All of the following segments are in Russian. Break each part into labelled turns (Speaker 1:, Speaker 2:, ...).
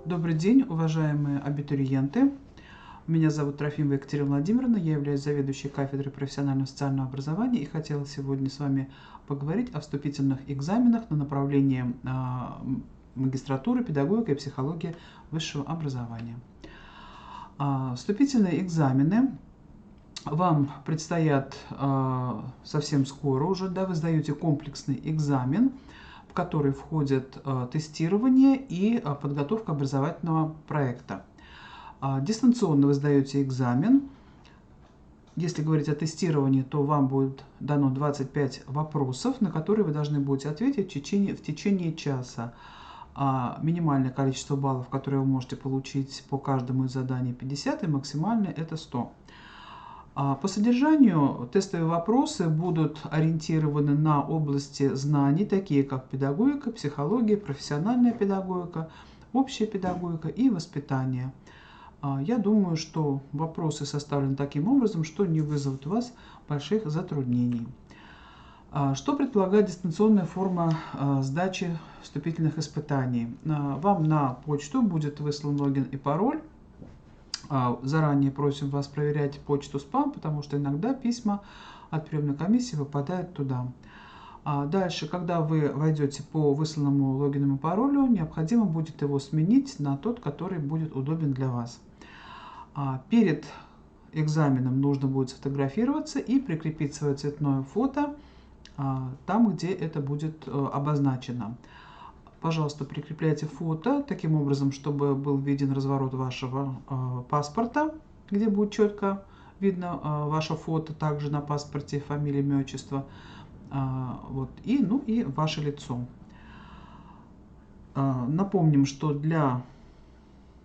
Speaker 1: Добрый день, уважаемые абитуриенты. Меня зовут Трофимова Екатерина Владимировна, я являюсь заведующей кафедрой профессионального социального образования и хотела сегодня с вами поговорить о вступительных экзаменах на направление магистратуры, педагогика и психология высшего образования. Вступительные экзамены вам предстоят совсем скоро уже, да, вы сдаете комплексный экзамен, в который входят тестирование и подготовка образовательного проекта. Дистанционно вы сдаете экзамен. Если говорить о тестировании, то вам будет дано 25 вопросов, на которые вы должны будете ответить в течение часа. Минимальное количество баллов, которые вы можете получить по каждому из заданий, 50, и максимальное это 100. По содержанию тестовые вопросы будут ориентированы на области знаний, такие как педагогика, психология, профессиональная педагогика, общая педагогика и воспитание. Я думаю, что вопросы составлены таким образом, что не вызовут у вас больших затруднений. Что предполагает дистанционная форма сдачи вступительных испытаний? Вам на почту будет выслан логин и пароль. Заранее просим вас проверять почту спам, потому что иногда письма от приемной комиссии выпадают туда. Дальше, когда вы войдете по высланному логину и паролю, необходимо будет его сменить на тот, который будет удобен для вас. Перед экзаменом нужно будет сфотографироваться и прикрепить свое цветное фото там, где это будет обозначено. Пожалуйста, прикрепляйте фото таким образом, чтобы был виден разворот вашего паспорта, где будет четко видно ваше фото, также на паспорте фамилия, имя, отчество, и ваше лицо. Напомним, что для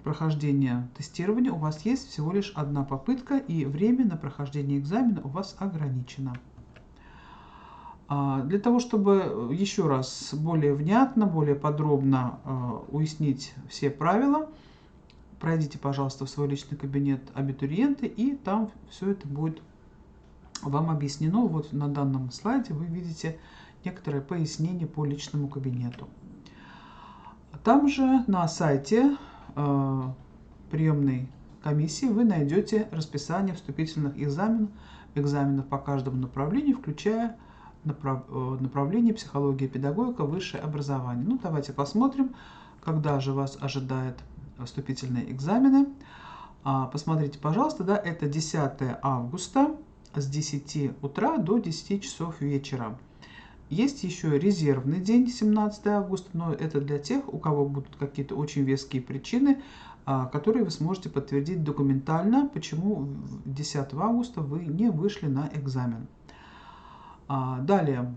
Speaker 1: прохождения тестирования у вас есть всего лишь одна попытка, и время на прохождение экзамена у вас ограничено. Для того, чтобы еще раз более внятно, более подробно уяснить все правила, пройдите, пожалуйста, в свой личный кабинет абитуриенты, и там все это будет вам объяснено. Вот на данном слайде вы видите некоторые пояснения по личному кабинету. Там же на сайте приемной комиссии вы найдете расписание вступительных экзаменов по каждому направлению, включая направление психология и педагогика, высшее образование. Давайте посмотрим, когда же вас ожидают вступительные экзамены. Посмотрите, пожалуйста, да, это 10 августа с 10 утра до 10 часов вечера. Есть еще резервный день, 17 августа, но это для тех, у кого будут какие-то очень веские причины, которые вы сможете подтвердить документально, почему 10 августа вы не вышли на экзамен. Далее,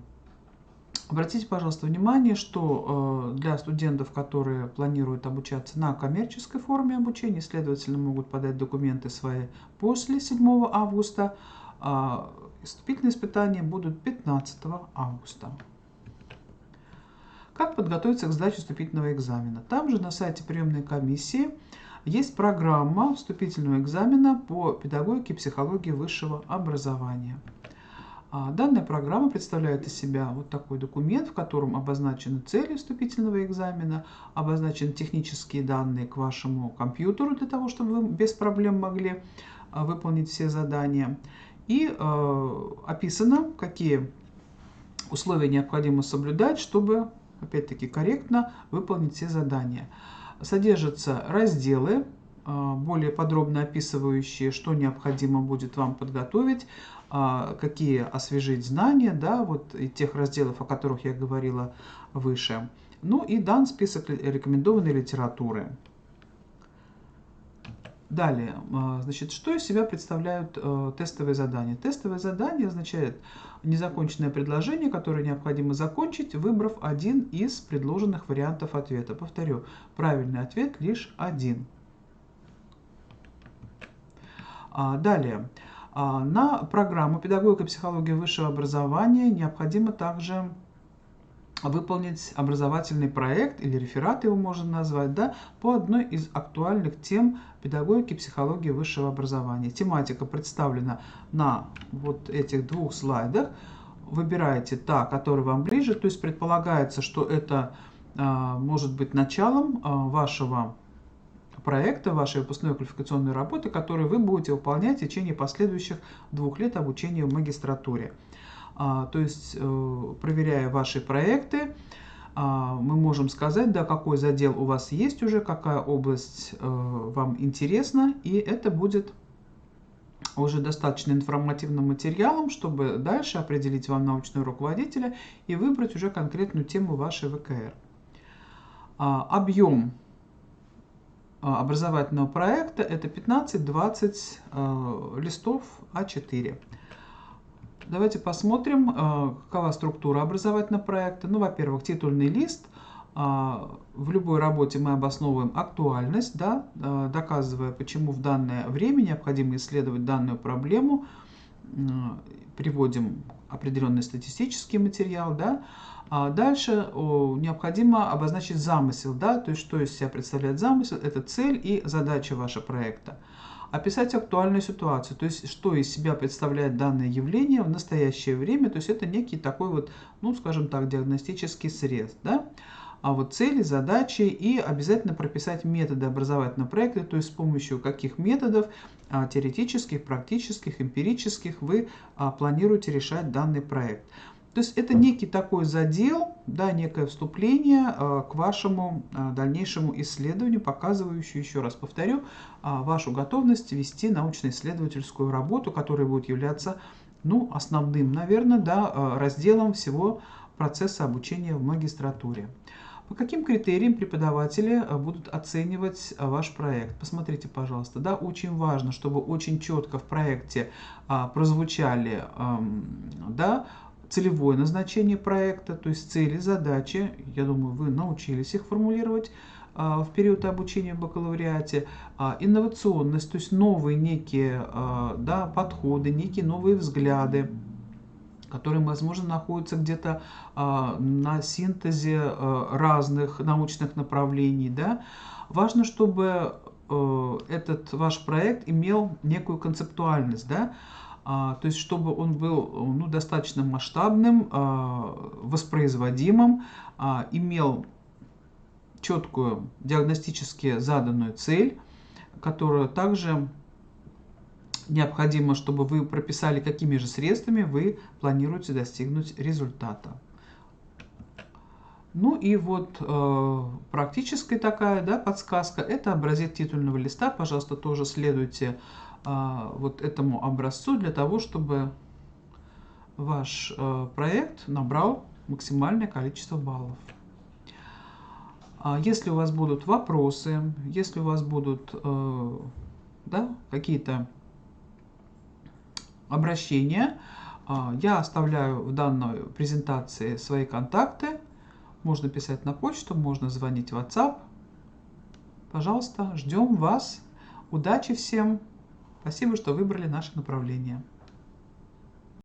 Speaker 1: обратите, пожалуйста, внимание, что для студентов, которые планируют обучаться на коммерческой форме обучения, следовательно, могут подать документы свои после 7 августа, вступительные испытания будут 15 августа. Как подготовиться к сдаче вступительного экзамена? Там же на сайте приемной комиссии есть программа вступительного экзамена по педагогике и психологии высшего образования. Данная программа представляет из себя вот такой документ, в котором обозначены цели вступительного экзамена, обозначены технические данные к вашему компьютеру, для того, чтобы вы без проблем могли выполнить все задания. И описано, какие условия необходимо соблюдать, чтобы, опять-таки, корректно выполнить все задания. Содержатся разделы, более подробно описывающие, что необходимо будет вам подготовить, какие освежить знания, да, вот и тех разделов, о которых я говорила выше. И дан список рекомендованной литературы. Далее, значит, что из себя представляют тестовые задания? Тестовые задания означают незаконченное предложение, которое необходимо закончить, выбрав один из предложенных вариантов ответа. Повторю, правильный ответ лишь один. Далее, на программу «Педагогика и психология высшего образования» необходимо также выполнить образовательный проект или реферат, его можно назвать, да, по одной из актуальных тем педагогики и психологии высшего образования. Тематика представлена на вот этих двух слайдах. Выбираете та, которая вам ближе, то есть предполагается, что это может быть началом вашего проекта вашей выпускной квалификационной работы, который вы будете выполнять в течение последующих 2 лет обучения в магистратуре. То есть, проверяя ваши проекты, мы можем сказать, да, какой задел у вас есть уже, какая область вам интересна, и это будет уже достаточно информативным материалом, чтобы дальше определить вам научного руководителя и выбрать уже конкретную тему вашей ВКР. Объем образовательного проекта это 15-20 листов А4. Давайте посмотрим, какова структура образовательного проекта. Ну, во-первых, титульный лист. В любой работе мы обосновываем актуальность, да, доказывая, почему в данное время необходимо исследовать данную проблему, приводим определенный статистический материал, да. Дальше необходимо обозначить замысел, да, то есть что из себя представляет замысел, это цель и задача вашего проекта. Описать актуальную ситуацию, то есть что из себя представляет данное явление в настоящее время, то есть это некий такой вот, ну, скажем так, диагностический срез, да. А вот цели, задачи и обязательно прописать методы образовательного проекта, то есть с помощью каких методов теоретических, практических, эмпирических вы планируете решать данный проект. То есть это некий такой задел, да, некое вступление к вашему дальнейшему исследованию, показывающее, еще раз повторю, вашу готовность вести научно-исследовательскую работу, которая будет являться, ну, основным, наверное, да, разделом всего процесса обучения в магистратуре. По каким критериям преподаватели будут оценивать ваш проект? Посмотрите, пожалуйста. Да, очень важно, чтобы очень четко в проекте прозвучали, да, целевое назначение проекта, то есть цели, задачи. Я думаю, вы научились их формулировать в период обучения в бакалавриате. Инновационность, то есть новые некие, да, подходы, некие новые взгляды, которые, возможно, находятся где-то на синтезе разных научных направлений. Да? Важно, чтобы этот ваш проект имел некую концептуальность, да? То есть чтобы он был, ну, достаточно масштабным, воспроизводимым, имел четкую диагностически заданную цель, которая также необходимо, чтобы вы прописали, какими же средствами вы планируете достигнуть результата. Ну и вот практическая такая, да, подсказка, это образец титульного листа. Пожалуйста, тоже следуйте вот этому образцу для того, чтобы ваш проект набрал максимальное количество баллов. Если у вас будут вопросы, если у вас будут, да, какие-то обращения, я оставляю в данной презентации свои контакты. Можно писать на почту, можно звонить в WhatsApp. Пожалуйста, ждем вас. Удачи всем. Спасибо, что выбрали наше направление.